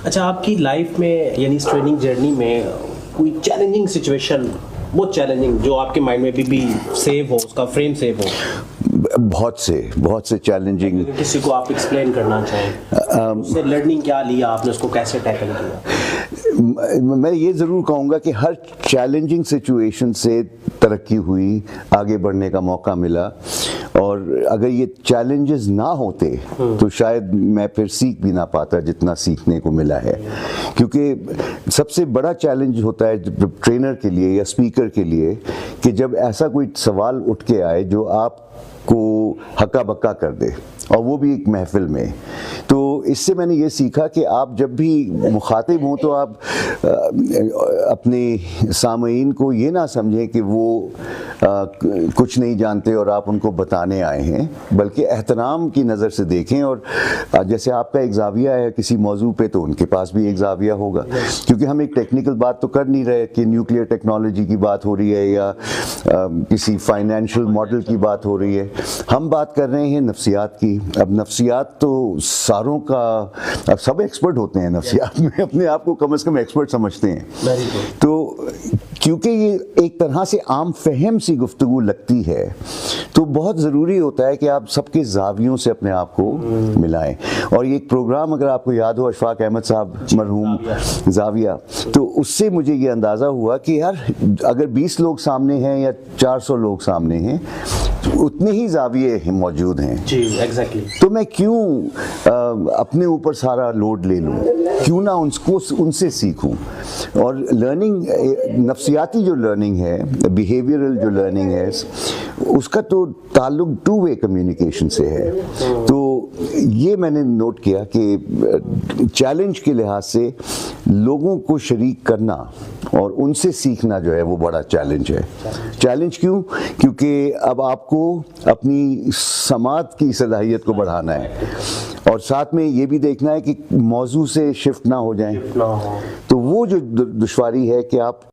اچھا آپ کی لائف میں یعنی اس ٹریننگ جرنی میں کوئی چیلنجنگ سچویشن بہت چیلنجنگ جو آپ کے مائنڈ میں ابھی بھی سیو ہو, اس کا فریم سیو ہو؟ بہت سے چیلنجنگ. کسی کو آپ ایکسپلین کرنا چاہیں اس سے لرننگ کیا لیا آپ نے, اس کو کیسے ٹیکل کیا؟ میں یہ ضرور کہوں گا کہ ہر چیلنجنگ سچویشن سے ترقی ہوئی, آگے بڑھنے کا موقع ملا, اور اگر یہ چیلنجز نہ ہوتے تو شاید میں پھر سیکھ بھی نہ پاتا جتنا سیکھنے کو ملا ہے. کیونکہ سب سے بڑا چیلنج ہوتا ہے ٹرینر کے لیے یا اسپیکر کے لیے کہ جب ایسا کوئی سوال اٹھ کے آئے جو آپ کو ہکا بکا کر دے, اور وہ بھی ایک محفل میں. تو اس سے میں نے یہ سیکھا کہ آپ جب بھی مخاطب ہوں تو آپ اپنے سامعین کو یہ نہ سمجھیں کہ وہ کچھ نہیں جانتے اور آپ ان کو بتانے آئے ہیں, بلکہ احترام کی نظر سے دیکھیں. اور جیسے آپ کا ایک زاویہ ہے کسی موضوع پہ تو ان کے پاس بھی ایک زاویہ ہوگا, کیونکہ ہم ایک ٹیکنیکل بات تو کر نہیں رہے کہ نیوکلیئر ٹیکنالوجی کی بات ہو رہی ہے یا کسی فائنینشیل ماڈل کی بات ہو رہی ہے. ہم بات کر رہے ہیں نفسیات کی. اب نفسیات تو ساروں کا, اب سب ایکسپرٹ ہوتے ہیں نفسیات میں, اپنے آپ کو کم از کم ایکسپرٹ سمجھتے ہیں. تو کیونکہ یہ ایک طرح سے عام فہم سی گفتگو لگتی ہے تو بہت ضروری ہوتا ہے کہ آپ سب کے زاویوں سے اپنے آپ کو ملائیں. اور یہ ایک پروگرام اگر آپ کو یاد ہو, اشفاق احمد صاحب مرحوم, زاویہ, تو اس سے مجھے یہ اندازہ ہوا کہ یار اگر 20 لوگ سامنے ہیں یا 400 لوگ سامنے ہیں اتنے ہی زاویے موجود ہیں. جی ایگزیکٹلی. تو میں کیوں اپنے اوپر سارا لوڈ لے لوں, کیوں نہ ان سے سیکھوں. اور لرننگ, نفسیاتی جو لرننگ ہے, بیہیویئرل جو لرننگ ہے, اس کا تو تعلق ٹو وے کمیونیکیشن سے ہے. تو یہ میں نے نوٹ کیا کہ چیلنج کے لحاظ سے لوگوں کو شریک کرنا اور ان سے سیکھنا جو ہے وہ بڑا چیلنج ہے. چیلنج کیوں؟ کیونکہ اب آپ کو اپنی سماعت کی صلاحیت کو بڑھانا ہے, اور ساتھ میں یہ بھی دیکھنا ہے کہ موضوع سے شفٹ نہ ہو جائیں. تو وہ جو دشواری ہے کہ آپ